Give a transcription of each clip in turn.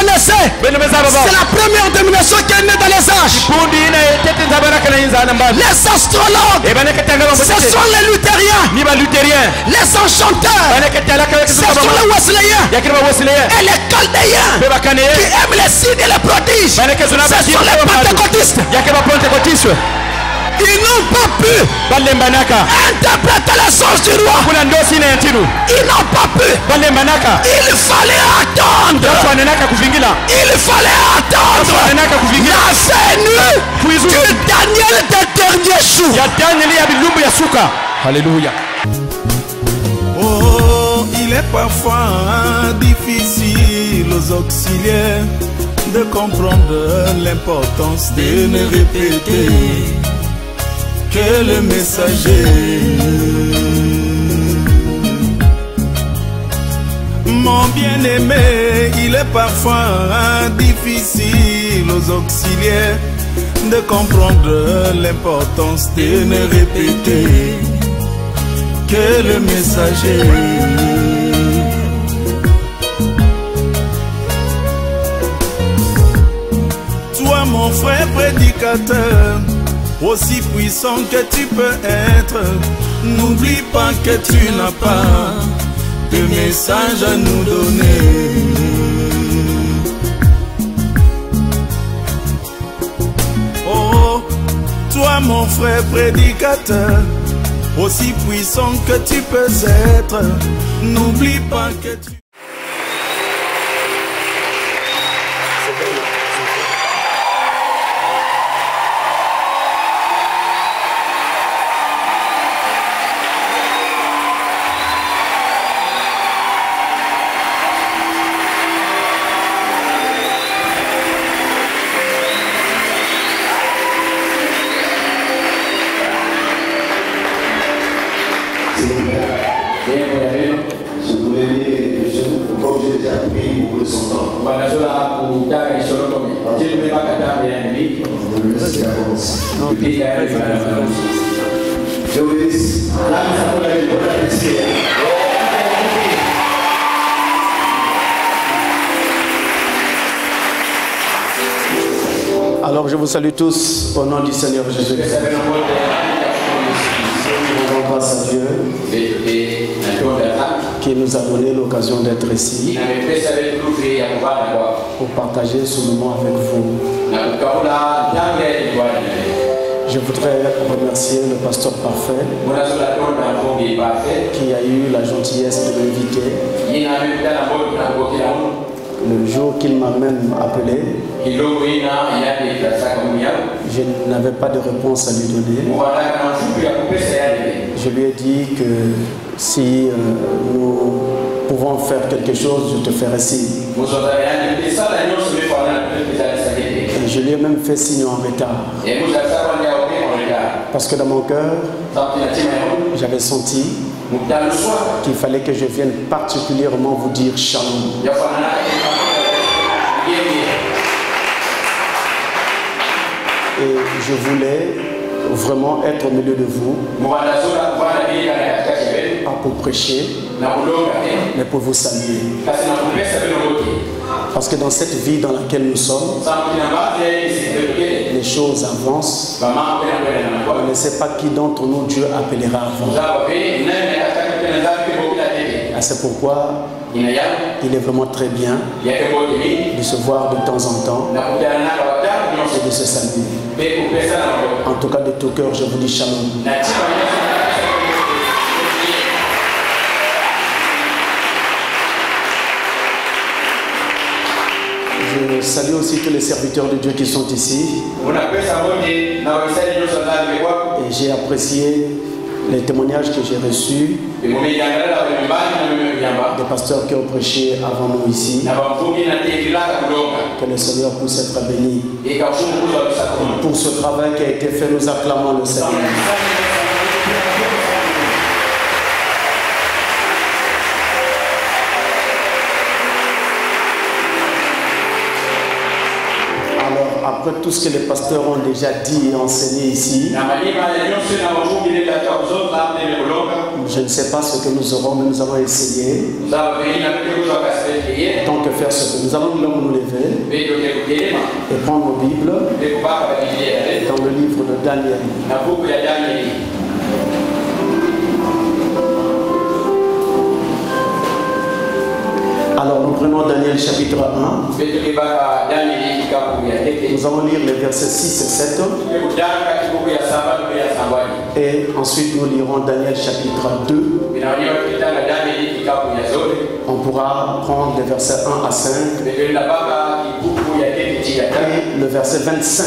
nation. C'est la première domination qui est née dans les âges. Les astrologues, ce sont les luthériens, les enchanteurs, ce sont les wesleyens et les chaldéens qui aiment les signes et les prodiges. Ce sont les pentecôtistes. Ils n'ont pas pu interpréter les sens du roi. Ils n'ont pas pu. Il fallait attendre. Il fallait attendre la venue du Daniel des derniers jours. Alléluia. Oh, il est parfois difficile aux auxiliaires de comprendre l'importance de me répéter que le messager. Mon bien-aimé, il est parfois difficile aux auxiliaires de comprendre l'importance de me répéter que le messager. Toi, mon frère prédicateur, aussi puissant que tu peux être, n'oublie pas que tu n'as pas de message à nous donner. Oh, toi mon frère prédicateur, aussi puissant que tu peux être, n'oublie pas que tu... Alors je vous salue tous au nom du Seigneur Jésus. Nous rendons grâce à Dieu qui nous a donné l'occasion d'être ici pour partager ce moment avec vous. Je voudrais remercier le pasteur Parfait qui a eu la gentillesse de m'inviter. Le jour qu'il m'a même appelé, je n'avais pas de réponse à lui donner. Je lui ai dit que si nous pouvons faire quelque chose, je te ferai signe. Et je lui ai même fait signe en retard. Parce que dans mon cœur, j'avais senti qu'il fallait que je vienne particulièrement vous dire shalom. Et je voulais vraiment être au milieu de vous, pas pour prêcher, mais pour vous saluer. Parce que dans cette vie dans laquelle nous sommes, les choses avancent. On ne sait pas qui d'entre nous Dieu appellera avant. Et c'est pourquoi il est vraiment très bien de se voir de temps en temps et de se saluer. En tout cas, de tout cœur, je vous dis shalom. Je salue aussi tous les serviteurs de Dieu qui sont ici. Et j'ai apprécié les témoignages que j'ai reçus des pasteurs qui ont prêché avant nous ici. Que le Seigneur puisse être béni. Pour ce travail qui a été fait, nous acclamons le Seigneur. Après tout ce que les pasteurs ont déjà dit et enseigné ici, Je ne sais pas ce que nous aurons, mais nous allons essayer. Tant que faire ce que nous allons nous lever et prendre nos Bibles dans le livre de Daniel. Alors nous prenons Daniel chapitre 1. Nous allons lire les versets 6 et 7. Et ensuite nous lirons Daniel chapitre 2. On pourra prendre les versets 1 à 5. Et le verset 25.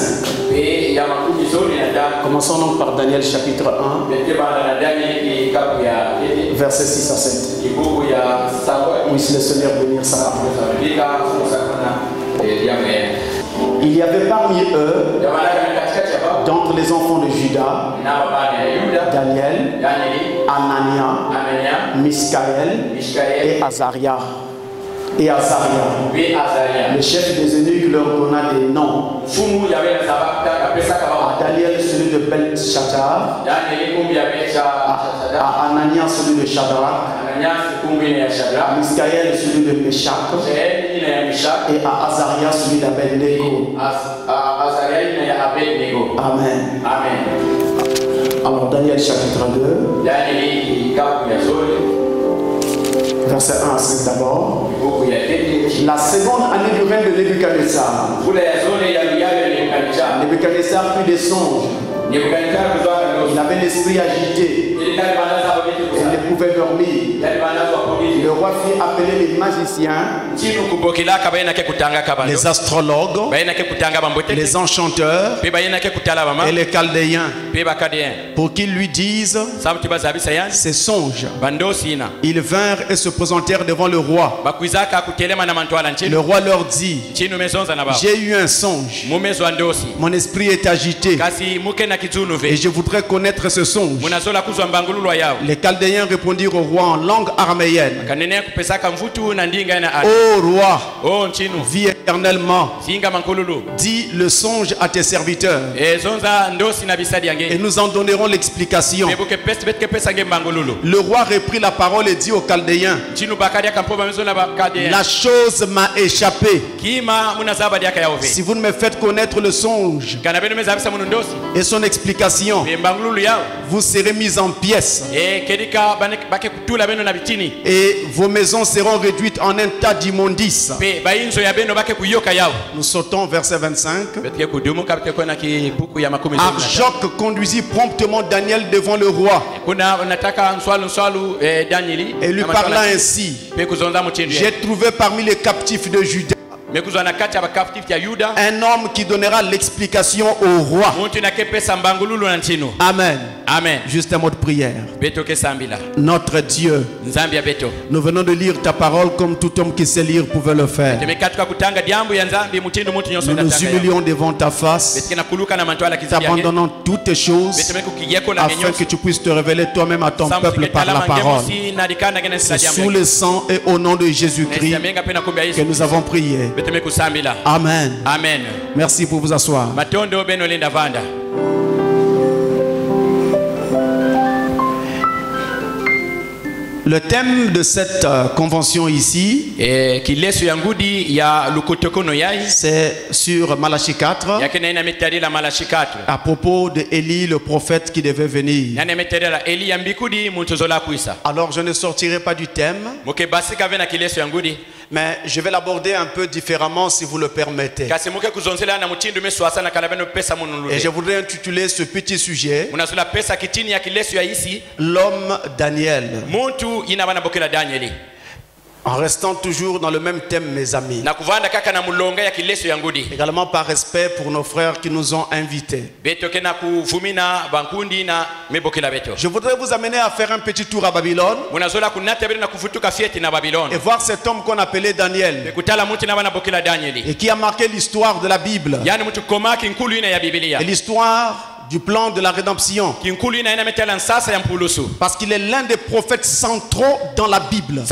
Commençons donc par Daniel chapitre 1. Verset 6 à 7. Puisse le Seigneur bénir sa parole. Il y avait parmi eux, d'entre les enfants de Juda, Daniel, Anania, Miskaël et Azaria. Le chef des eunuques leur donna des noms. À Daniel celui de Belteshazzar, à Anania celui de Shadrach, à Miskaël celui de Meshach et à Azaria celui d'Abednego. Amen. Alors Daniel chapitre 2. Verset 1 à 5 d'abord. La seconde année du règne de Nebuchadnezzar. Nebuchadnezzar eut des songes. Il avait l'esprit agité. Il ne pouvait dormir. Le roi fit appeler les magiciens, les astrologues, les enchanteurs et les chaldéens pour qu'ils lui disent ses songes. Ils vinrent et se présentèrent devant le roi. Le roi leur dit: j'ai eu un songe. Mon esprit est agité et je voudrais connaître ce songe. Les Chaldéens répondirent au roi en langue araméenne: ô roi, vis éternellement, dis le songe à tes serviteurs et nous en donnerons l'explication. Le roi reprit la parole et dit aux Chaldéens: la chose m'a échappé. Si vous ne me faites connaître le songe et son explication, vous serez mis en pièces et vos maisons seront réduites en un tas d'immondices. Nous sautons verset 25. Arjoc conduisit promptement Daniel devant le roi et lui parla ainsi: j'ai trouvé parmi les captifs de Juda un homme qui donnera l'explication au roi. Amen. Amen. Juste un mot de prière. Notre Dieu, nous venons de lire ta parole comme tout homme qui sait lire pouvait le faire. Nous nous humilions devant ta face, t'abandonnons toutes tes choses afin que tu puisses te révéler toi-même à ton peuple par la parole. C'est sous le sang et au nom de Jésus-Christ que nous avons prié. Amen. Amen. Merci pour vous asseoir. Le thème de cette convention ici, c'est sur Malachie 4, à propos de Élie, le prophète qui devait venir. Alors je ne sortirai pas du thème, mais je vais l'aborder un peu différemment si vous le permettez. Et je voudrais intituler ce petit sujet: l'homme Daniel. En restant toujours dans le même thème, mes amis. Également par respect pour nos frères qui nous ont invités. Je voudrais vous amener à faire un petit tour à Babylone et voir cet homme qu'on appelait Daniel et qui a marqué l'histoire de la Bible et l'histoire du plan de la rédemption. Parce qu'il est l'un des prophètes centraux dans la Bible.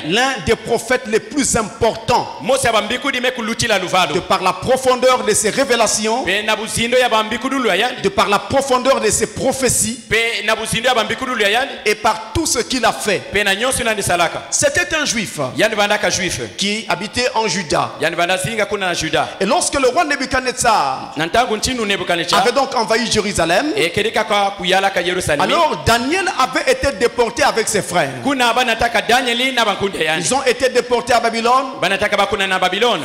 L'un des prophètes les plus importants. De par la profondeur de ses révélations, de par la profondeur de ses prophéties, et par tout ce qu'il a fait. C'était un juif qui habitait en Juda. Et lorsque le roi Nebuchadnezzar avait donc envahi Jérusalem, alors Daniel avait été déporté avec ses frères. Ils ont été déportés à Babylone.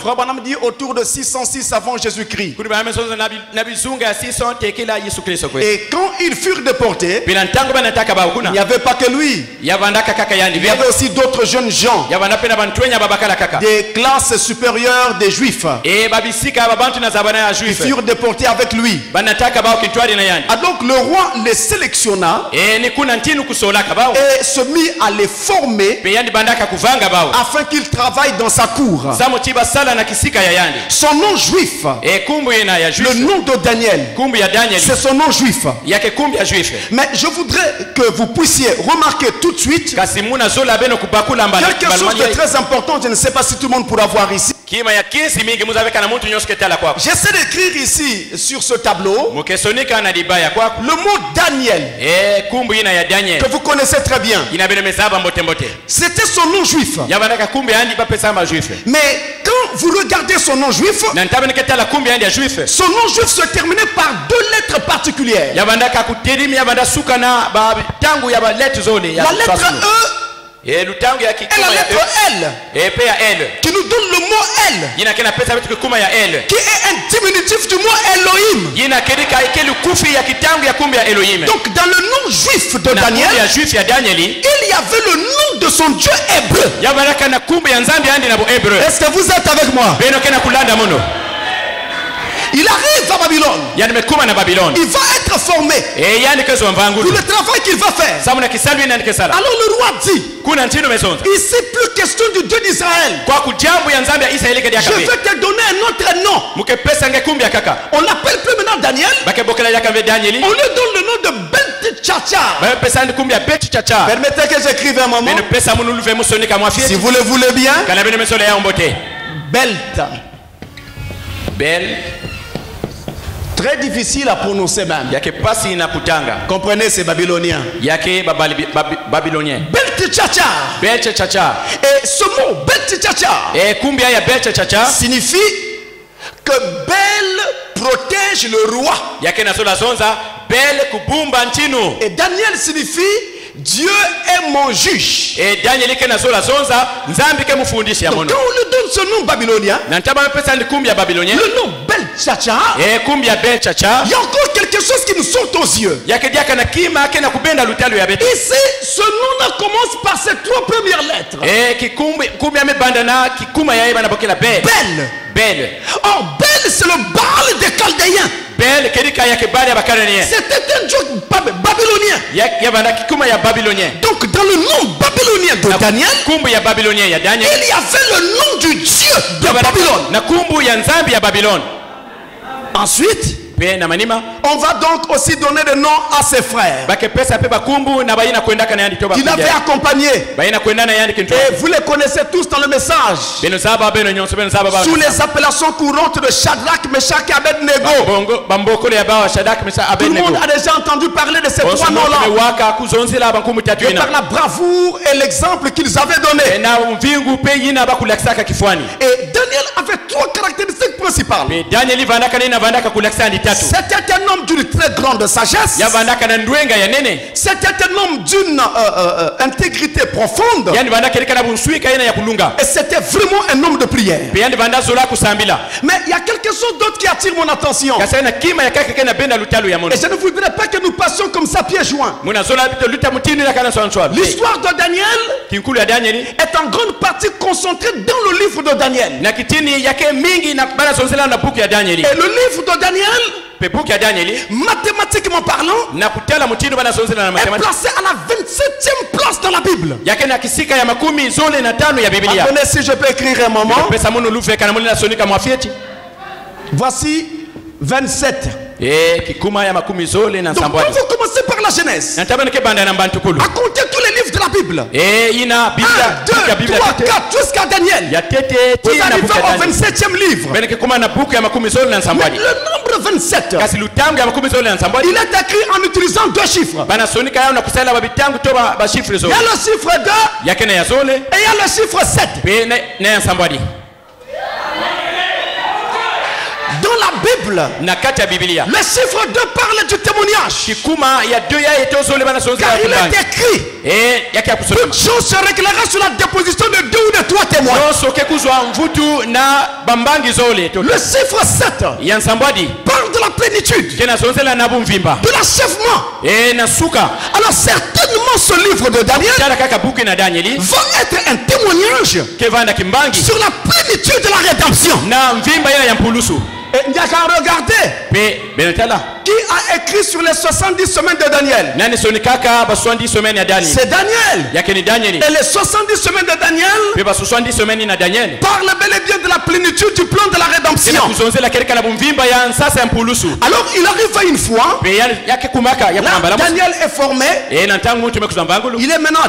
Frère Branham dit autour de 606 avant Jésus-Christ. Et quand ils furent déportés, il n'y avait pas que lui. Il y avait aussi d'autres jeunes gens des classes supérieures des Juifs qui furent déportés avec lui. Ah, donc le roi les sélectionna et se mit à les former afin qu'ils travaillent dans sa cour. Son nom juif, le nom de Daniel, c'est son nom juif. Mais je voudrais que vous puissiez remarquer tout de suite quelque chose de très important. Je ne sais pas si tout le monde pourra voir ici. J'essaie d'écrire ici sur ce tableau le mot Daniel, que vous connaissez très bien. C'était son nom juif. Mais quand vous regardez son nom juif, son nom juif se terminait par deux lettres particulières. La lettre E et la lettre L, qui nous donne le mot L, qui est un diminutif du mot Elohim. Donc dans le nom juif de Daniel, il y avait le nom de son Dieu hébreu. Est-ce que vous êtes avec moi? Il arrive à Babylone. Il va être formé. Pour le travail qu'il va faire. Alors le roi dit, ici plus question du Dieu d'Israël. Je vais te donner un autre nom. On l'appelle plus maintenant Daniel. On lui donne le nom de Belteshazzar. Permettez que j'écrive un moment. Si vous le voulez bien. Bel. Très difficile à prononcer même. Comprenez, c'est babylonien. Belteshazzar. Et ce mot Belteshazzar signifie que Bel protège le roi. Et Daniel signifie Dieu est mon juge. Donc quand on lui donne ce nom babylonien, le nom Belteshazzar, il y a encore quelque chose qui nous saute aux yeux. Ici, ce nom-là commence par ces trois premières lettres. Bel. Or, Bel, c'est le Baal des Chaldéens. C'était un dieu babylonien. Donc dans le nom babylonien de Daniel, il y avait le nom du Dieu de Babylone. Ensuite, on va donc aussi donner des noms à ses frères qui l'avaient accompagné. Et vous les connaissez tous dans le message sous les appellations courantes de Shadrach, Meshach et Abednego. Tout le monde a déjà entendu parler de ces trois noms-là, et par la bravoure et l'exemple qu'ils avaient donné. Et Daniel avait trois caractéristiques principales. C'était un homme d'une très grande sagesse. C'était un homme d'une intégrité profonde. Et c'était vraiment un homme de prière. Mais il y a quelque chose d'autre qui attire mon attention. Et je ne voudrais pas que nous passions comme ça pieds joints. L'histoire de Daniel est en grande partie concentrée dans le livre de Daniel. Et le livre de Daniel, mathématiquement parlant, est placé à la 27e place dans la Bible. Attendez, si je peux écrire un moment. Voici 27. Kikuma ya makumi zole na Donc nsambwadi. on va commencer par la Genèse. Natabana ke banda na mbantukulu. À compter tous les livres de la Bible. Ina 1, Biblia 2, 3, 4 jusqu'à Daniel. ya tete Vous tina arrivez buku au ya Daniel. 27e livre. Bene kikuma na buku ya makumi zole na Mais nsambwadi. le nombre 27, Kasi lutangu ya makumi zole na nsambwadi. il est écrit en utilisant deux chiffres. Bana sonika yao na kusala babitangu to ba chiffre Il zole. y a le chiffre 2 Yake na ya zole. et il y a le chiffre 7. Pe na ya nsambwadi. Dans la Bible, Na kati ya Biblia. le chiffre 2 parle du témoignage. Kikuma ya 2 ya eto zole bana sonza Car ya il kubangi. est écrit, Yake ya kusoma. toute chose se réglera sur la déposition de 2 ou de 3 témoins. Yoso ke kuzwa mvutu na bambangi zole to. Le chiffre 7 Ya nsambwadi. parle de la plénitude, Kena sonzela na bumvimba. de l'achèvement. Na suka. Alors certainement ce livre de Daniel Tala kaka buku na Danieli. va être un témoignage Kevanda kimbangi. sur la plénitude de la rédemption. Na mvimba ya ya mpulusu. Et il n'y a qu'à regarder Pe benetala. qui a écrit sur les 70 semaines de Daniel. Nani sonikaka ba 70 semaine ya Daniel. C'est Daniel. Yake ni Danieli. Et les 70 semaines de Daniel Pe ba 70 semaine na Daniel. parlent bel et bien de la plénitude du plan de la Kena rédemption. kuzonzela keleka na bumvimba ya nsasa ya mpulusu. Alors il arrive à une fois, Pe yake kumaka ya là kumambala. Daniel est formé, Na ntangu mtu mekuzambangulu. il est maintenant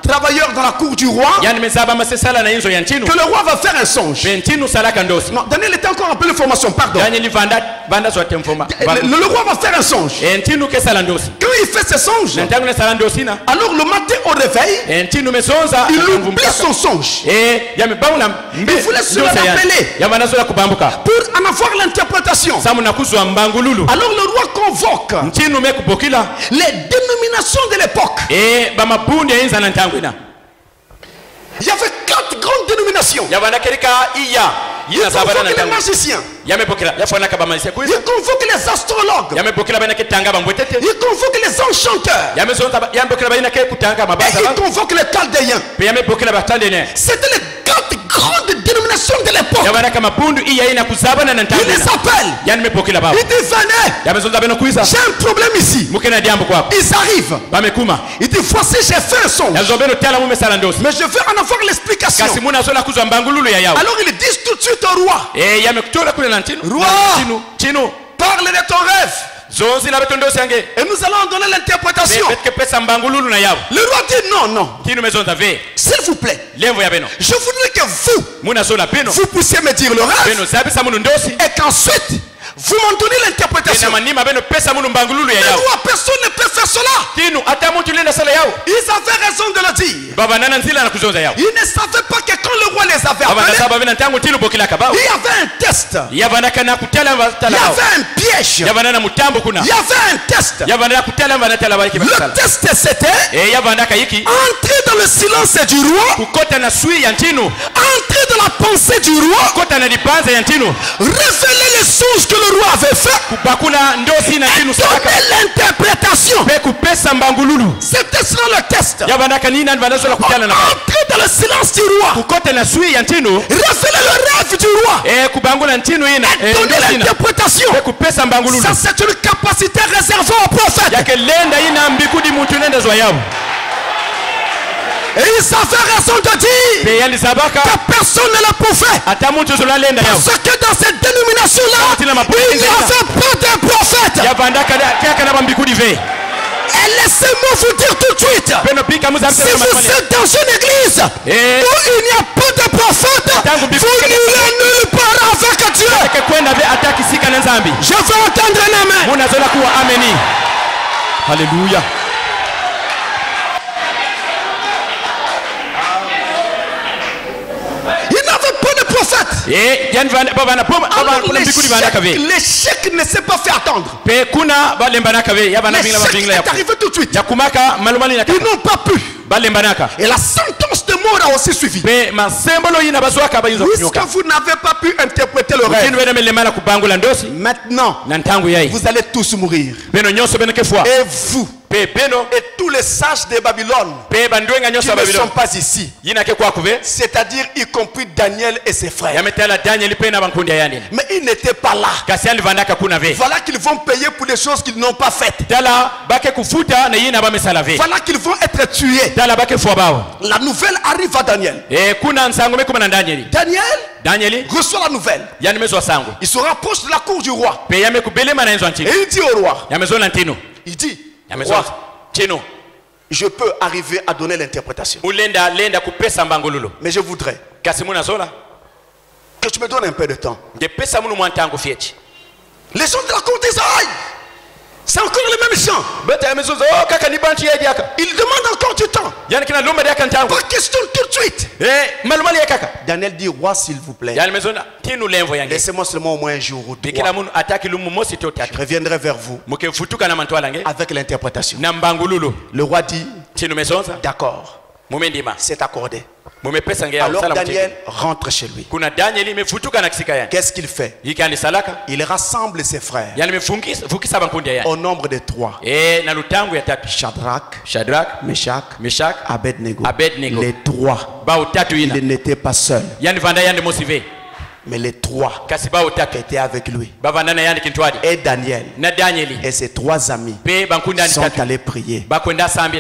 travailleur dans la cour du roi, Yani mezaba masesala na inzo ya ntinu. que le roi va faire un songe. Pe ntinu salaka ndosi. Non, Daniel était encore en pleine formation, pardon. Danieli vanda zote mfoma. Le roi va faire un songe. Ntinu ke sala ndosi. Quand il fait ce songe, Na ntangu na sala ndosi na. alors le matin au réveil, Ntinu mesonza. il oublie son songe. Yamebauna mbe. Il voulait se le rappeler Yamana zola kubambuka. pour en avoir l'interprétation. Samu na kuzwa mbangululu. Alors le roi convoque Ntinu mekupokila. les dénominations de l'époque. Bamabundi ya inza na ntangu ina. Il y avait 4 grandes dénominations. Yabana kerika iya. Il Ina sabana na convoque les ntangu. magiciens. Yamepokila. Yafana kabamalisia Il kuiza. convoque les astrologues. Yamepokila bana ketanga bambwetete. Il convoque les enchanteurs. Yamepokila bana ke kutanga Et mabaza. il convoque les chaldéens. Pe yamepokila batandene. C'était les 4 grandes dénominations de l'époque. Yabana kama pundu iya ina kuzabana na ntangu. Il les appelle. Yamepokila baba. Il dit venez. Yamezonza bana kuiza. J'ai un problème ici. Mukena diambo kwako. Ils arrivent. Bamekuma. Il dit voici j'ai fait un songe. Yazobeno tala mume sala ndosi. Mais je veux en avoir l'explication. Kasi muna zola kuzwa mbangululu ya yao. Alors ils disent tout de suite au roi. Yamekutola kule na ntinu. Roi. Tinu. Parle de ton rêve. Zonzi na betondosi yange. Et nous allons donner l'interprétation. Betke pesa mbangululu na yao. Le roi dit non, non. Tinu mezonza ve. S'il vous plaît, Lemvo ya beno. je voudrais que vous, Muna zola beno. vous puissiez me dire le rêve Beno zabisa munu ndosi. et qu'ensuite, vous m'en donnez l'interprétation. Ena manima beno pesa munu mbangululu ya Le yao. roi, personne ne peut faire cela. Tinu ata mtu lenda sala yao. Ils avaient raison de le dire. Baba nana nzila na kuzonza yao. Ils ne savaient pas que quand le roi les avait Baba appelés, nasaba bena ntangu tinu bokila kabao. il y avait un test. Yavana kana kutala Il y vatala yao. avait un piège. Yavana na mutambo kuna. Il y avait un test. Yavana kutala vanatala baliki Le basala. test, c'était Yavana kayiki. entrer dans le silence du roi, Kukota na sui ya ntinu. entrer dans la pensée du roi, Kota na dipanza ya ntinu. révéler les songes que le roi avait fait, Kubakuna ndosi na ntinu sadaka. donner l'interprétation. Pe kupesa mbangululu. C'était cela le test. Yavana kanina vanazola kutala na. Entrer dans le silence du roi, Kukota na sui ya ntinu. révéler le rêve du roi, Kubangula ntinu ina. et donner Ndosi ina. l'interprétation. Pe kupesa mbangululu. Ça, c'est une capacité réservée aux prophètes. Yake lenda ina mbikudi muntu nenda zwa yao. Et ils avaient raison de dire Pe yali sabaka. que personne ne l'a pouvait. Ata muntu zola lenda yao. Parce que dans cette dénomination-là, il n'y avait pas de prophète. Yavanda kaka na mbikudi ve. Et laissez-moi vous dire tout de suite, Peno pika muza si vous êtes dans une église où il n'y a pas de prophète, vous n'irez nulle part avec Dieu. kwenda ve ataki sika na nzambi. Je veux entendre un amen. Muna zola kuwa ameni. Hallelujah. Il n'avait pas de prophète. Yani baba na poma baba kuna mbikudi vanda kave. L'échec ne s'est pas fait attendre. Pe kuna balembana kave yabana bingla L'échec bingla est ya. arrivé tout de suite. Yakumaka malumali na Ils n'ont pas pu. balembanaka. Et la sentence de mort a aussi suivi. Pe masembolo yina bazwaka bayinza Puisque kunyoka. vous n'avez pas pu interpréter le rêve, Kinu bena melemana kubangula ndosi. maintenant, Na ntangu yai. vous allez tous mourir. Beno nyonso bena kefwa. Et vous, Et tous les sages de Babylone qui ne sont pas ici. C'est-à-dire y compris Daniel et ses frères. Mais ils n'étaient pas là. Voilà qu'ils vont payer pour les choses qu'ils n'ont pas faites. Voilà qu'ils vont être tués. La nouvelle arrive à Daniel. Daniel reçoit la nouvelle. Il se rapproche de la cour du roi. Et il dit au roi, il dit, roi, je peux arriver à donner l'interprétation. Mais je voudrais que tu me donnes un peu de temps. Les gens de la cour disent, aïe, c'est encore le même chant. Il demande encore du temps. Pas question tout de suite. Daniel dit, roi, s'il vous plaît, laissez-moi seulement au moins un jour ou deux. Je reviendrai vers vous avec l'interprétation. Le roi dit, d'accord, c'est accordé. Alors Daniel rentre chez lui. Qu'est-ce qu'il fait? Il rassemble ses frères au nombre de 3. Shadrach, Meshach, Abednego. Les 3. Il n'était pas seul. Mais les 3 étaient avec lui. Et Daniel et ses 3 amis sont allés prier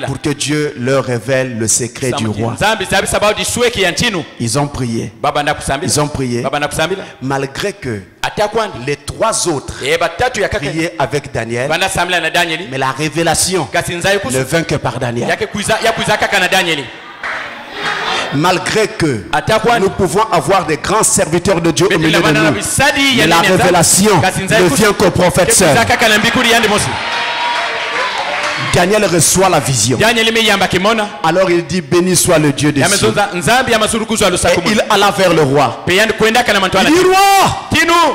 pour que Dieu leur révèle le secret du roi. Ils ont prié. Malgré que les 3 autres priaient avec Daniel, mais la révélation ne vint que par Daniel. Malgré que nous pouvons avoir des grands serviteurs de Dieu au milieu de nous, mais la révélation ne vient qu'au prophète seul. Daniel reçoit la vision. Alors il dit, béni soit le Dieu des cieux. Et il alla vers le roi. Il dit, roi,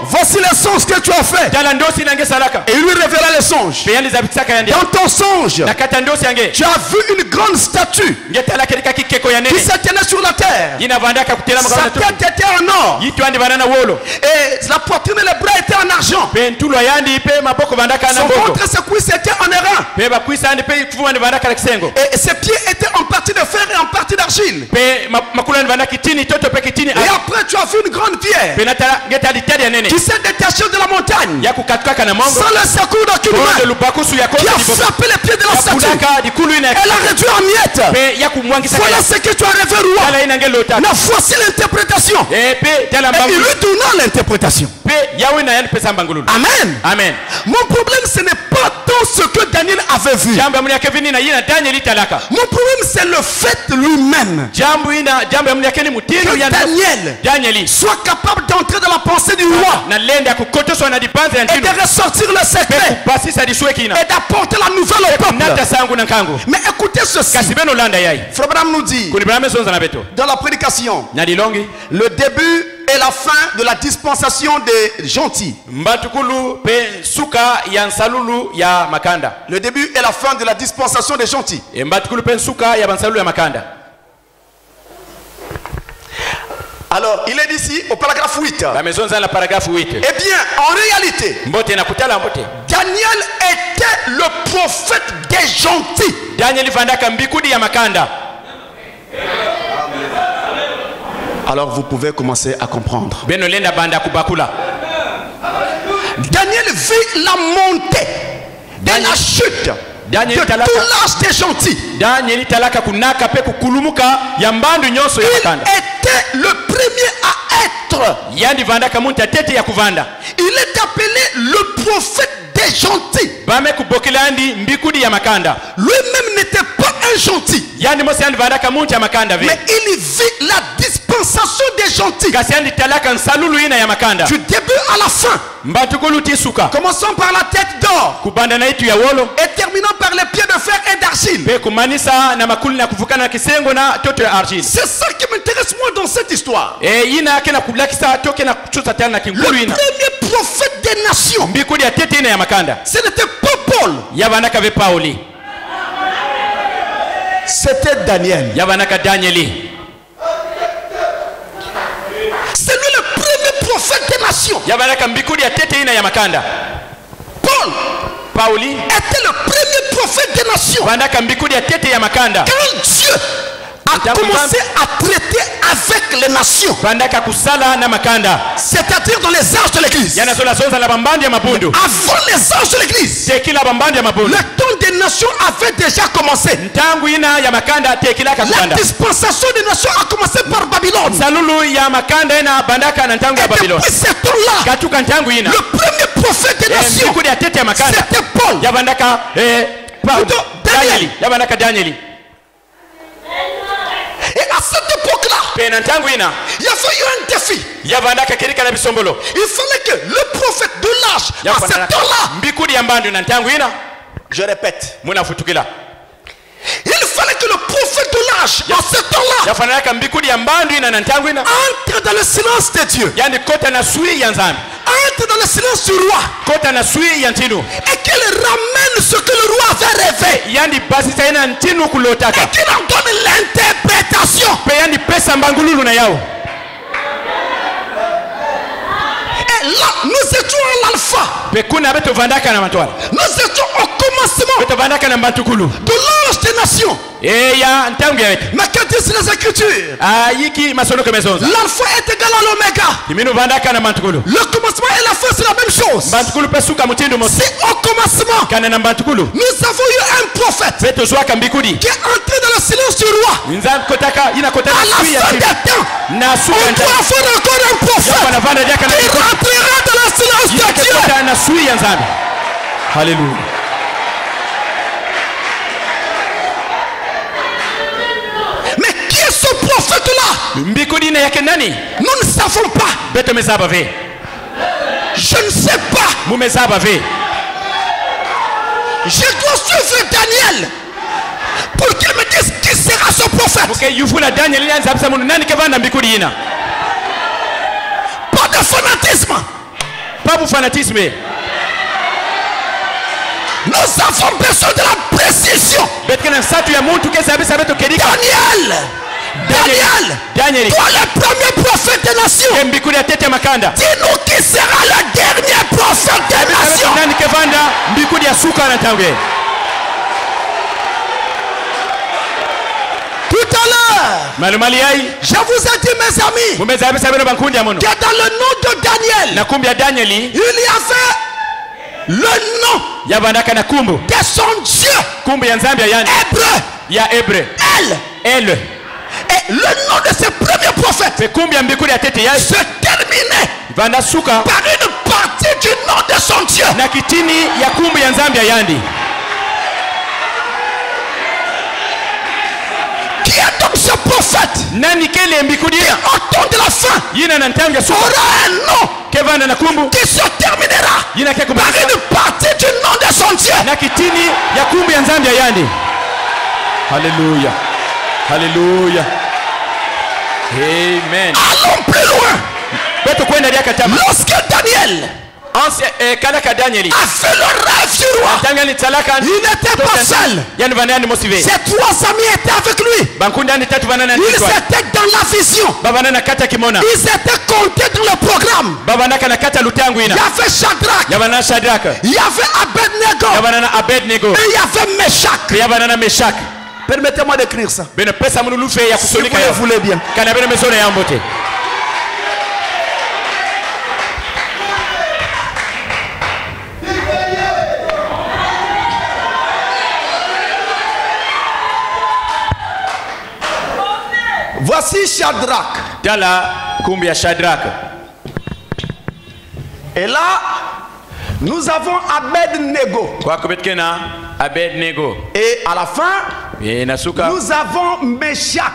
voici les songes que tu as fait. Et il lui révéla les songes. Dans ton songe, tu as vu une grande statue qui se tenait sur la terre. Sa tête était en or. Et la poitrine et les bras étaient en argent. Son ventre et ses cuisses étaient en airain. Et ses pieds étaient en partie de fer et en partie d'argile. Et après tu as vu une grande pierre qui s'est détachée de la montagne sans le secours d'aucune main, qui a frappé les pieds de la statue. Elle a réduit en miettes. Voilà ce que tu as rêvé, roi. Mais voici l'interprétation. Et il lui donna l'interprétation. Amen. Amen. Mon problème, ce n'est pas tant ce que Daniel avait vu. Mon problème, c'est le fait lui-même que Daniel soit capable d'entrer dans la pensée du roi et de ressortir le secret et d'apporter la nouvelle au peuple. Mais écoutez ceci. Frère Branham nous dit dans la prédication, le début et la fin de la dispensation des gentils. Le début et la fin de la dispensation des gentils. Alors, il est ici au paragraphe 8. Eh bien, en réalité, Daniel était le prophète des gentils. Alors vous pouvez commencer à comprendre. Daniel vit la montée et la chute de tout l'âge des gentils. Il était le premier à être. Il est appelé le prophète des gentils. Lui-même n'était pas un gentil, mais il vit la dispensation des gentils du début à la fin. Commençons par la tête d'or et terminons par les pieds de fer et d'argile. C'est ça qui m'intéresse moi dans cette histoire. Le premier prophète des nations, ce n'était pas Paul, c'était Daniel. C'est lui le premier prophète des nations. Paul était le premier prophète des nations. Quand Dieu a commencé à traiter avec les nations, c'est-à-dire dans les âges de l'église, avant les âges de l'église, le temps des nations avait déjà commencé. La dispensation des nations a commencé par Babylone. Et depuis ce temps-là, le premier prophète des nations, c'était Paul. Daniel. Et à cette époque-là, il y avait eu un défi. Il fallait que le prophète de l'âge, à ce temps-là, je répète, il fallait que le prophète de l'âge, à ce temps-là, entre dans le silence de Dieu, entre dans le silence du roi, et qu'il ramène ce que le roi avait rêvé, et qu'il en donne l'interprétation. Et là, nous étions à l'alpha. Nous étions au commencement de l'âge des nations. Mais que disent les Écritures? L'alpha est égal à l'oméga. Le commencement et la fin, c'est la même chose. C'est au commencement. Nous avons eu un prophète qui est entré dans le silence du roi. À la fin des temps, on doit faire encore un prophète qui rentrera dans le silence de Dieu. Alléluia. Mais qui est ce prophète-là? Nous ne savons pas. Je ne sais pas. Je dois suivre Daniel pour qu'il me dise qui sera ce prophète. Pas de fanatisme. Nous avons besoin de la précision. Daniel, toi le premier prophète des nations, dis-nous qui sera le dernier prophète des nations. Tout à l'heure, je vous ai dit, mes amis, que dans le nom de Daniel, il y avait le nom de son Dieu, Hébreu. Elle. Et le nom de ce premier prophète se terminait par une partie du nom de son Dieu. Qui est donc ce prophète qui au temps de la fin aura un nom qui se terminera par une partie du nom de son Dieu. Alléluia. Alléluia. Amen. Allons plus loin. Lorsque Daniel a fait le rêve du roi, il n'était pas seul. Ses trois amis étaient avec lui. Ils étaient dans la vision. Ils étaient comptés dans le programme. Il y avait Shadrach, il y avait Abednego, et il y avait Meshach. Permettez-moi d'écrire ça. Si vous le voulez bien. Voici Shadrach. Et là, nous avons Abednego. Et à la fin, nous avons Meshach.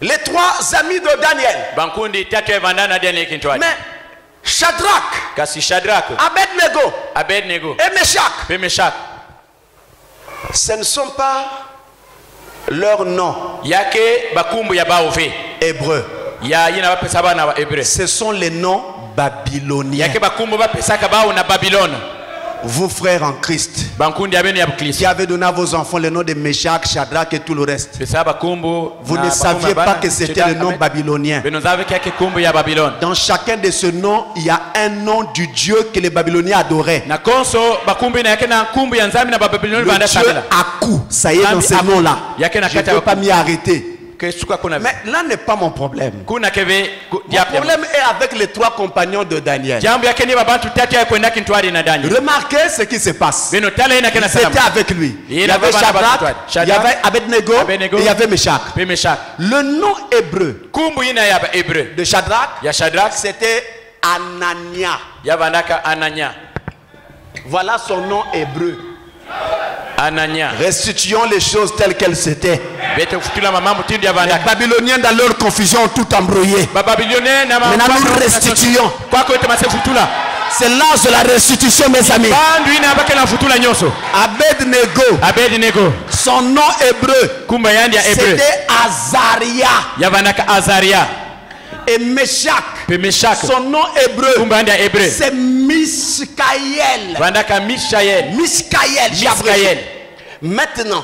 Les trois amis de Daniel. Mais Shadrach, Abednego et Meshach, ce ne sont pas leurs noms hébreux. Ce sont les noms babyloniens. Vous frères en Christ, qui avez donné à vos enfants le nom de Meshach, Shadrach et tout le reste, vous ne saviez pas que c'était le nom babylonien. Dans chacun de ce nom, il y a un nom du Dieu que les Babyloniens adoraient. Le Dieu Aku, ça y est dans ce nom-là. Je ne peux pas m'y arrêter. Mais là n'est pas mon problème. Mon problème est avec les 3 compagnons de Daniel. Remarquez ce qui se passe. Ils étaient avec lui. Il y avait Shadrach, il y avait Abednego et il y avait Meshach. Le nom hébreu de Shadrach, c'était Anania. Voilà son nom hébreu. Anania. Restituons les choses telles qu'elles étaient. Les Babyloniens dans leur confusion ont tout embrouillé. Maintenant nous restituons. C'est l'âge de la restitution, mes amis. Abednego. Son nom hébreu, c'était Azaria. Et Meshach, son nom hébreu, c'est Mishkaël. Maintenant,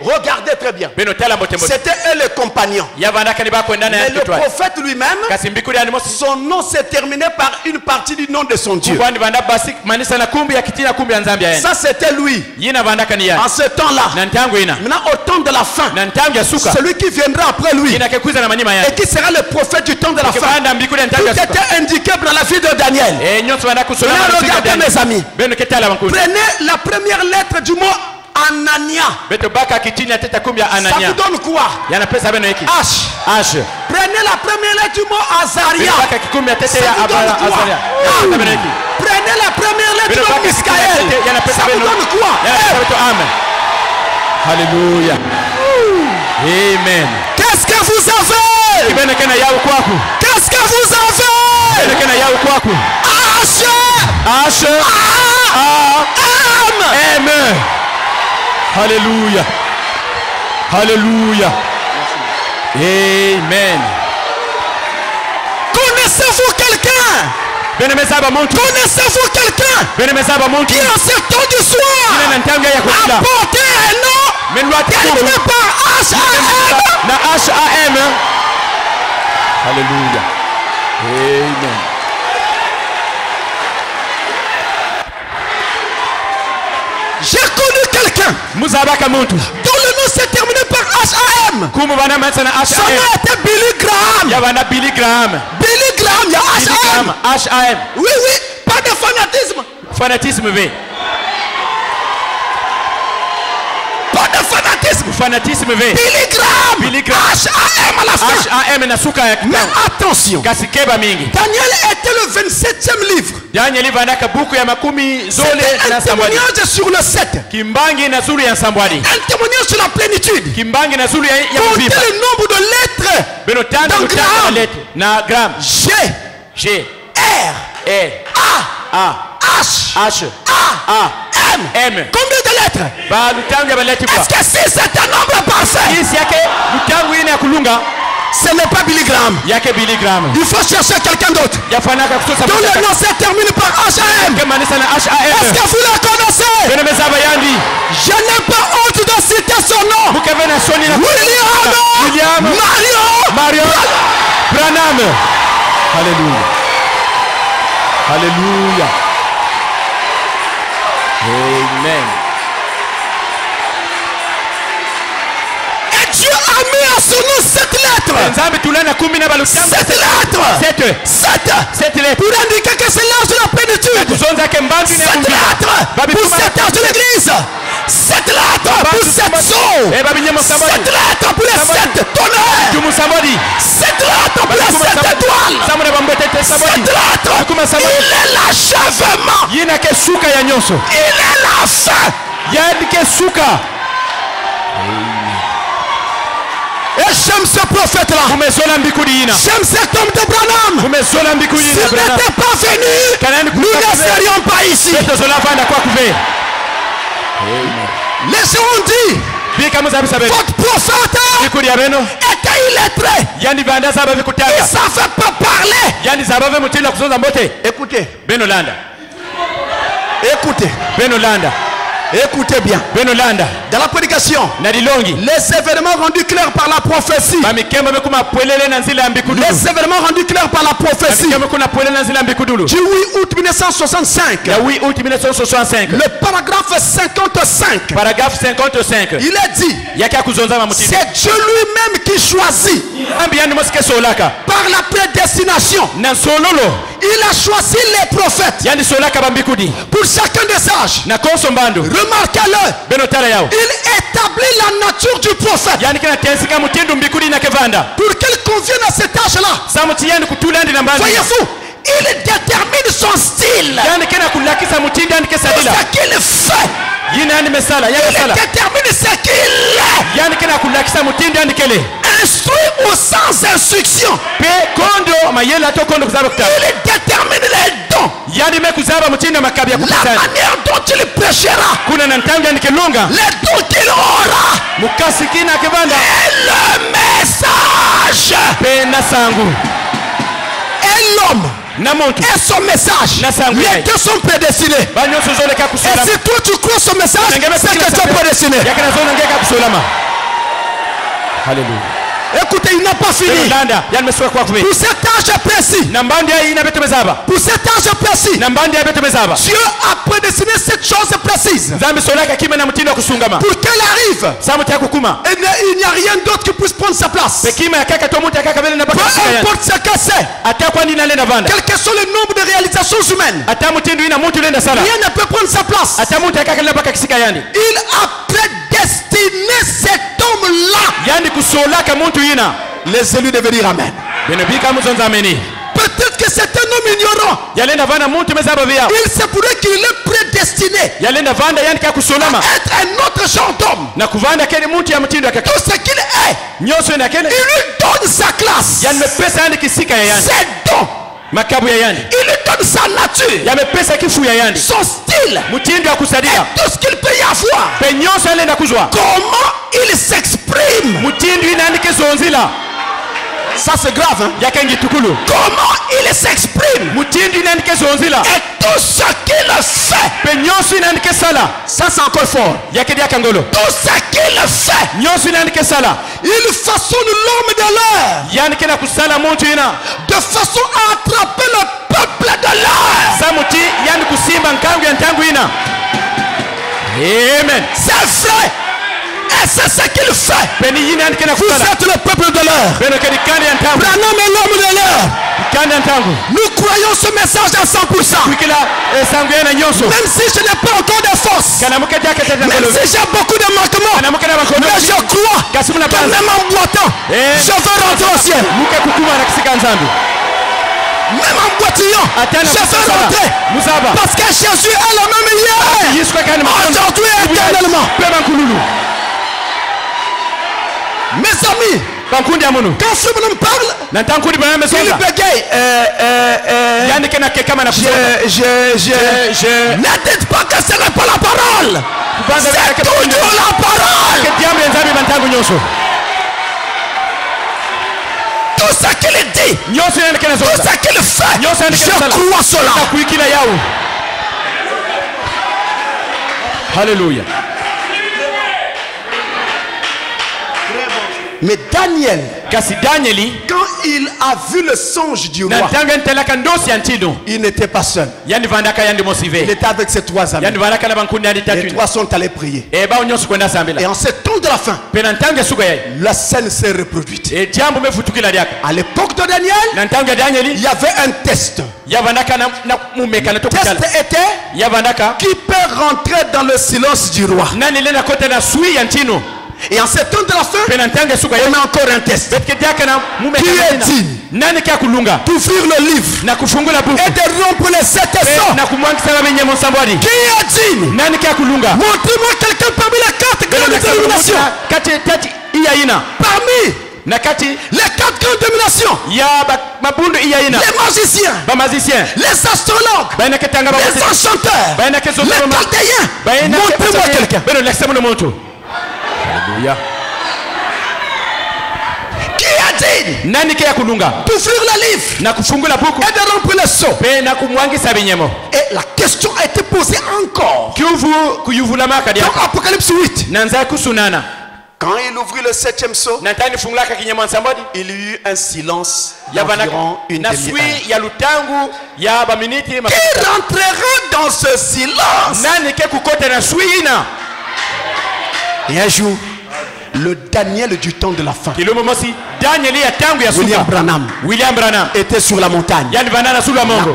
regardez très bien. C'était eux les compagnons. Mais le prophète lui-même, son nom s'est terminé par une partie du nom de son Dieu. Ça c'était lui. En ce temps-là, maintenant au temps de la fin, celui qui viendra après lui et qui sera le prophète du temps de la fin, tout était indiqué dans la vie de Daniel. Maintenant regardez mes amis, prenez la première lettre du mot Anania. Ça vous donne quoi? H. Prenez la première lettre du mot Azaria. Ça vous donne quoi? Prenez la première lettre du mot Mishkaël. Ça vous donne quoi? Alléluia. Amen. Qu'est-ce que vous avez? Qu'est-ce que vous avez? H. M. Alléluia. Alléluia. Amen. Connaissez-vous quelqu'un? Connaissez-vous quelqu'un qui en ce temps du soir a porté un nom terminé par H-A-M? Alléluia. Amen. J'ai connu quelqu'un dont le nom s'est terminé par H-A-M. Son nom était Billy Graham. Il y a H-A-M. Oui, pas de fanatisme. Pas de fanatisme. Billy Graham. H-A-M à la fin. Mais attention, Daniel était le 27e livre. C'était un témoignage sur le 7. Un témoignage sur la plénitude. Comptez le nombre de lettres dans Graham. G. R. A. H. A. M. Combien de lettres? Est-ce que si c'est un nombre parfait? Ce n'est pas Billy Graham. Il faut chercher quelqu'un d'autre. Dont le nom se termine par H-A-M. Est-ce que vous le connaissez? Je n'ai pas honte de citer son nom. William Mario Branham. Alléluia. Amen. Et Dieu a mis à son nom 7 lettres. 7 lettres. Pour indiquer que c'est l'âge de la plénitude. 7 lettres pour 7 âges de l'église. 7 lettres pour 7 sceaux. 7 lettres pour les 7 tonnerres. 7 lettres pour les 7 étoiles. 7 lettres. Il est l'achèvement. Il est la fin. Et j'aime ce prophète-là. J'aime cet homme de Branham. S'il n'était pas venu, nous ne serions pas ici. Les gens ont dit, votre prophète était illettré. Il ne savait pas parler. Écoutez. Écoutez. Écoutez bien. Dans la prédication, les événements rendus clairs par la prophétie. Les événements rendus clairs par la prophétie. Du 8 août 1965. Le paragraphe 55. Il est dit. C'est Dieu lui-même qui choisit. Par la prédestination. Il a choisi les prophètes. Pour chacun des âges. Remarquez-le. Il établit la nature du prophète. Pour qu'il convienne à cet âge-là. Voyez-vous, il détermine son style. Tout ce qu'il fait. Il détermine ce qu'il est. Instruit ou sans instruction. Il détermine les dons. La manière dont il prêchera. Les dons qu'il aura. Et le message. Et l'homme. Et son message. Les deux sont prédestinés. Et si toi tu crois son message, c'est que tu es prédestiné. Alléluia. Écoutez, il n'a pas fini. Pour cet âge précis. Dieu a prédestiné cette chose précise. Pour qu'elle arrive. Il n'y a rien d'autre qui puisse prendre sa place. Peu importe ce que c'est. Quel que soit le nombre de réalisations humaines. Rien ne peut prendre sa place. Il a prédestiné cet homme-là. Les élus devaient dire Amen. Peut-être que c'est un homme ignorant. Il se pourrait qu'il est prédestiné à être un autre genre d'homme. Tout ce qu'il est, il lui donne sa classe, ses dons. Il lui donne sa nature, son style, et tout ce qu'il peut y avoir. Comment il s'exprime. Ça c'est grave, hein? Comment il s'exprime. Et tout ce qu'il fait. Ça c'est encore fort. Tout ce qu'il fait. Il façonne l'homme de l'air. De façon à attraper le peuple de l'air. Amen. C'est vrai. Et c'est ce qu'il fait. Vous êtes le peuple de l'air. Branham est l'homme de l'air. Nous croyons ce message à 100%. Même si je n'ai pas encore de force. Même si j'ai beaucoup de manquements. Mais je crois que même en boitant, je veux rentrer au ciel. Même en boitillant, je veux rentrer. Parce que Jésus est le même hier, aujourd'hui et éternellement. Mes amis, quand Fribonam parle, il bégaye. Ne dites pas que ce n'est pas la parole. C'est toujours la parole. Tout ce qu'il dit, tout ce qu'il fait, je crois cela. Alléluia. Mais Daniel, quand il a vu le songe du roi, il n'était pas seul. Il était avec ses trois amis. Les trois sont allés prier. Et en ce temps de la fin, la scène s'est reproduite. À l'époque de Daniel, il y avait un test. Le test était qui peut rentrer dans le silence du roi. Et en ce temps de la fin, on met encore un test. Qui est digne d'ouvrir le livre et de rompre les 7 sons? Qui est digne? Montrez-moi quelqu'un parmi les 4 grandes dénominations. Parmi les 4 grandes dénominations, les magiciens, les astrologues, les enchanteurs, les chaldéens. Montrez-moi quelqu'un. Alléluia. Qui a dit? divine d'ouvrir le livre et de remplir le seau. Et la question a été posée encore dans Apocalypse 8. Quand il ouvrit le 7e seau, il y eut un silence d'environ une demi-heure. Qui rentrera dans ce silence? Et un jour, le Daniel du temps de la fin, William Branham était sur la montagne. La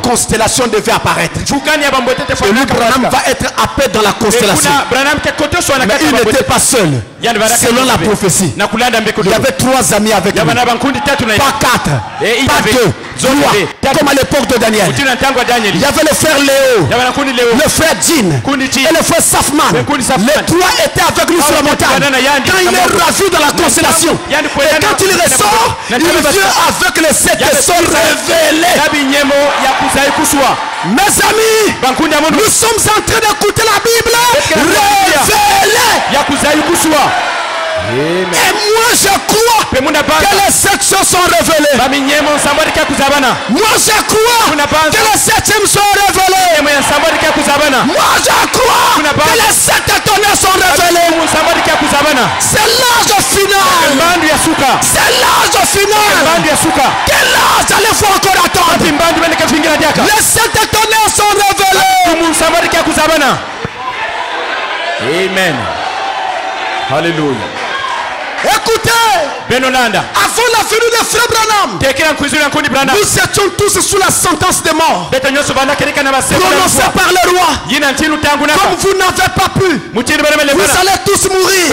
constellation devait apparaître. Et lui, Branham va être appelé dans la constellation. Mais il n'était pas seul. Selon la prophétie, il y avait 3 amis avec lui. Pas 4, pas 2, 3, comme à l'époque de Daniel. Il y avait le frère Léo, le frère Jean et le frère Safman. Les 3 étaient avec lui sur la montagne. Quand il est ravi dans la constellation, et quand il ressort, il vient avec les 7 sceaux révélés. Mes amis, nous sommes en train d'écouter la Bible révélée. Et moi je crois que les 7 choses sont révélées. Moi je crois que les 7e sont révélés. Moi je crois que les 7 tonnerres sont révélés. C'est l'âge final. C'est l'âge final. Quel âge allez-vous encore attendre? Les 7 tonnerres sont révélés. Amen. Hallelujah. Écoutez, avant la venue de Frère Branham, nous étions tous sous la sentence de mort prononcée par le roi. Comme vous n'avez pas pu, vous allez tous mourir.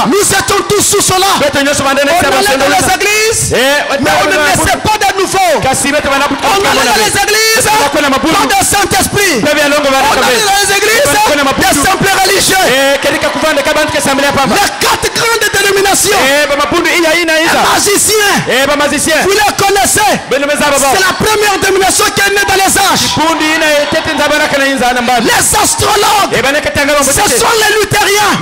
Nous étions tous sous cela. On allait dans les églises, mais on ne naissait pas de nouveau. On allait dans les églises, pas de Saint-Esprit. On allait dans les églises, des simples religieux. Les 4 grandes dénominations. Magicien, vous les connaissez. C'est la première dénomination qui est née dans les âges. Les astrologues, ce sont les luthériens.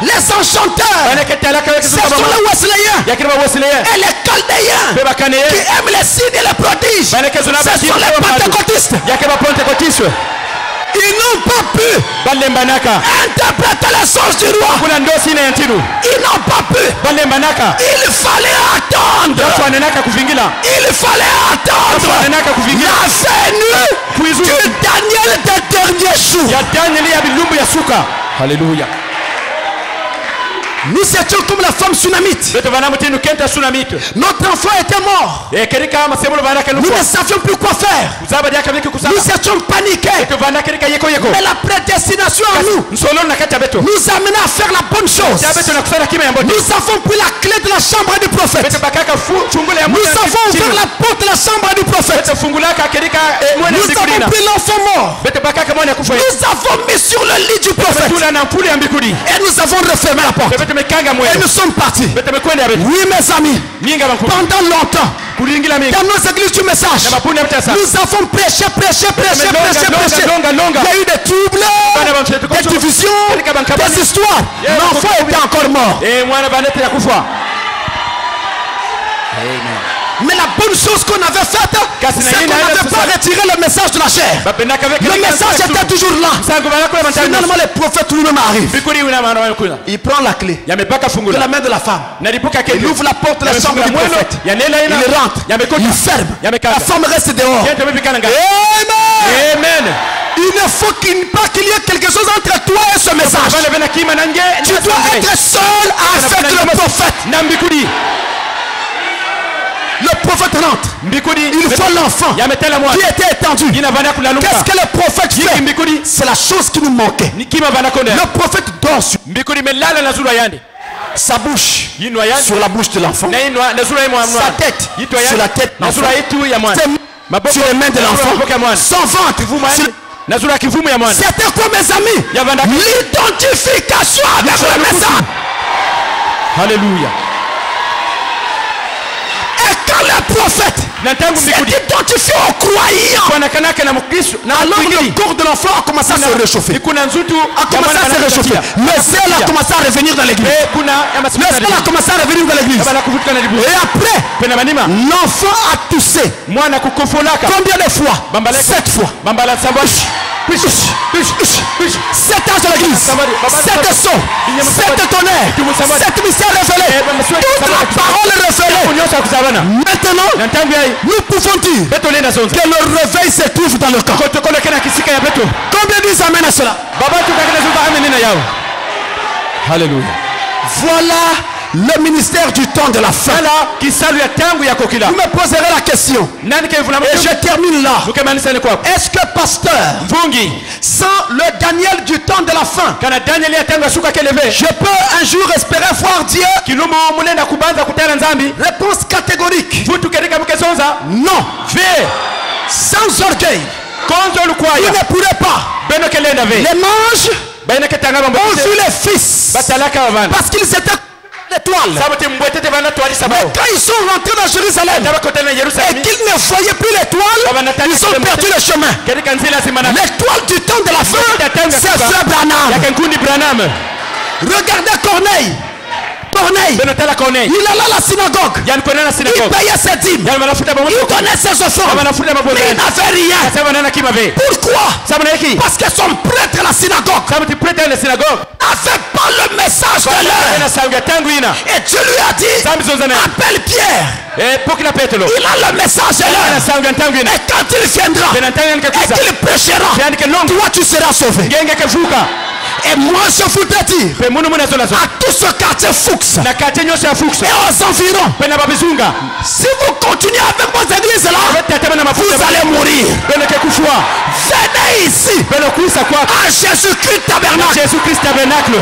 Les enchanteurs, ce sont les wesleyens. Et les chaldéens qui aiment les signes et les prodiges, ce sont les pentecôtistes. Ils n'ont pas pu interpréter les sens du roi. Ils n'ont pas pu. Il fallait attendre. Il fallait attendre la venue du Daniel des derniers jours. Alléluia. Nous étions comme la femme tsunamite. Notre enfant était mort. Nous ne savions plus quoi faire. Nous étions paniqués. Mais la prédestination en nous nous amenait à faire la bonne chose. Nous avons pris la clé de la chambre du prophète. Nous avons ouvert la porte de la chambre du prophète. Nous avons pris l'enfant mort. Nous avons mis sur le lit du prophète. Et nous avons refermé la porte. Et nous sommes partis. Oui, mes amis, pendant longtemps, dans nos églises du message, nous avons prêché. Il y a eu des troubles, des divisions, des histoires. L'enfant était encore mort. Mais la bonne chose qu'on avait faite, c'est qu'on n'avait pas retiré le message de la chair. Le message était toujours là. Finalement, le prophète lui-même arrive. Il prend la clé de la main de la femme. Il ouvre la porte de la chambre du prophète. Il rentre. Il ferme. La femme reste dehors. Amen. Il ne faut pas qu'il y ait quelque chose entre toi et ce message. Tu dois être seul avec le prophète. Le prophète rentre. Il faut l'enfant qui était étendu. Qu'est-ce que le prophète fait? C'est la chose qui nous manquait. Le prophète dort sur sa bouche sur la bouche de l'enfant. Sa tête sur la tête de l'enfant. Sur les mains de l'enfant. Son ventre. C'était quoi, mes amis? L'identification avec le message. Alléluia. Et quand le prophète C'est identifié aux croyants. Alors le corps de l'enfant a commencé à se réchauffer. Le zèle a commencé à revenir dans l'église. Le zèle a commencé à revenir dans l'église. Et après, l'enfant a toussé. Combien de fois? 7 fois. 7 ans de l'église, 7 sons, 7 tonnerres, 7 mystères révélés, toute la parole révélée. Maintenant, nous pouvons dire que le réveil se trouve dans le camp. Combien disent amen à cela? Alléluia. Voilà le ministère du temps de la fin. Vous me poserez la question. Et je termine là. Est-ce que pasteur, sans le Daniel du temps de la fin, je peux un jour espérer voir Dieu? Réponse catégorique. Non. Sans orgueil. Vous ne pourrez pas. Les mages ont vu les fils parce qu'ils étaient l'étoile. Mais quand ils sont rentrés dans Jérusalem et qu'ils ne voyaient plus l'étoile, ils ont perdu le chemin. L'étoile du temps de la fin, c'est Frère Branham. Regardez Corneille. Il allait à la synagogue. Il payait ses dîmes. Il donnait ses offrandes. Mais il n'avait rien. Pourquoi? Parce que son prêtre à la synagogue n'avait pas le message de l'heure. Et Dieu lui a dit, appelle Pierre. Il a le message de l'heure. Et quand il viendra et qu'il prêchera, toi tu seras sauvé. Et moi je voudrais dire à tout ce quartier Fuchs et aux environs, si vous continuez avec vos églises là, vous allez mourir. Venez ici à Jésus-Christ tabernacle.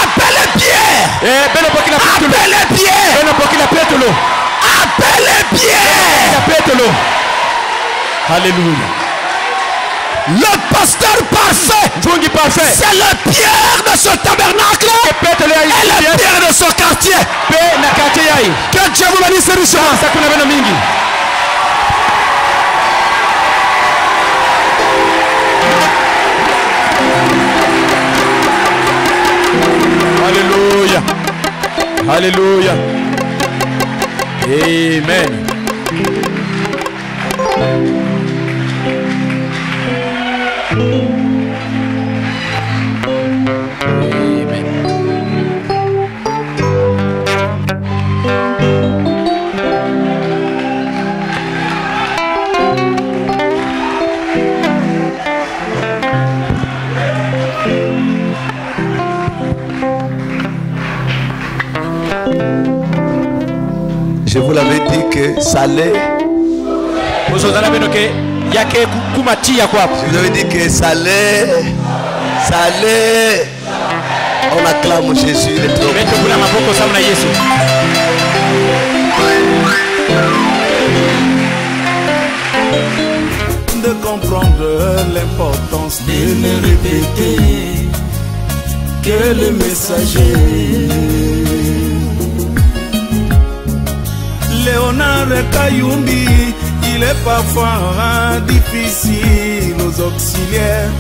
Appelez Pierre. Appelez Pierre. Appelez Pierre. Alléluia. Le pasteur parfait, c'est le Pierre de ce tabernacle et le Pierre de ce quartier. Que Dieu vous bénisse richement. Alléluia. Alléluia. Amen. Je vous l'avais dit que ça allait. Je vous avais dit que ça allait. Ça allait. On acclame Jésus. Il est trop bon. De comprendre l'importance de ne répéter que le messager. Léonard Kayumbi, il est parfois difficile aux auxiliaires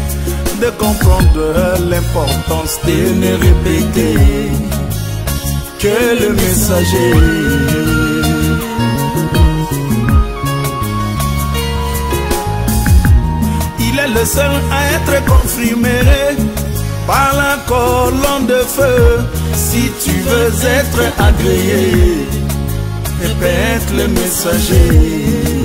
de comprendre l'importance de ne répéter que le messager. Il est le seul à être confirmé par la colonne de feu. Si tu veux être agréé, répète le messager.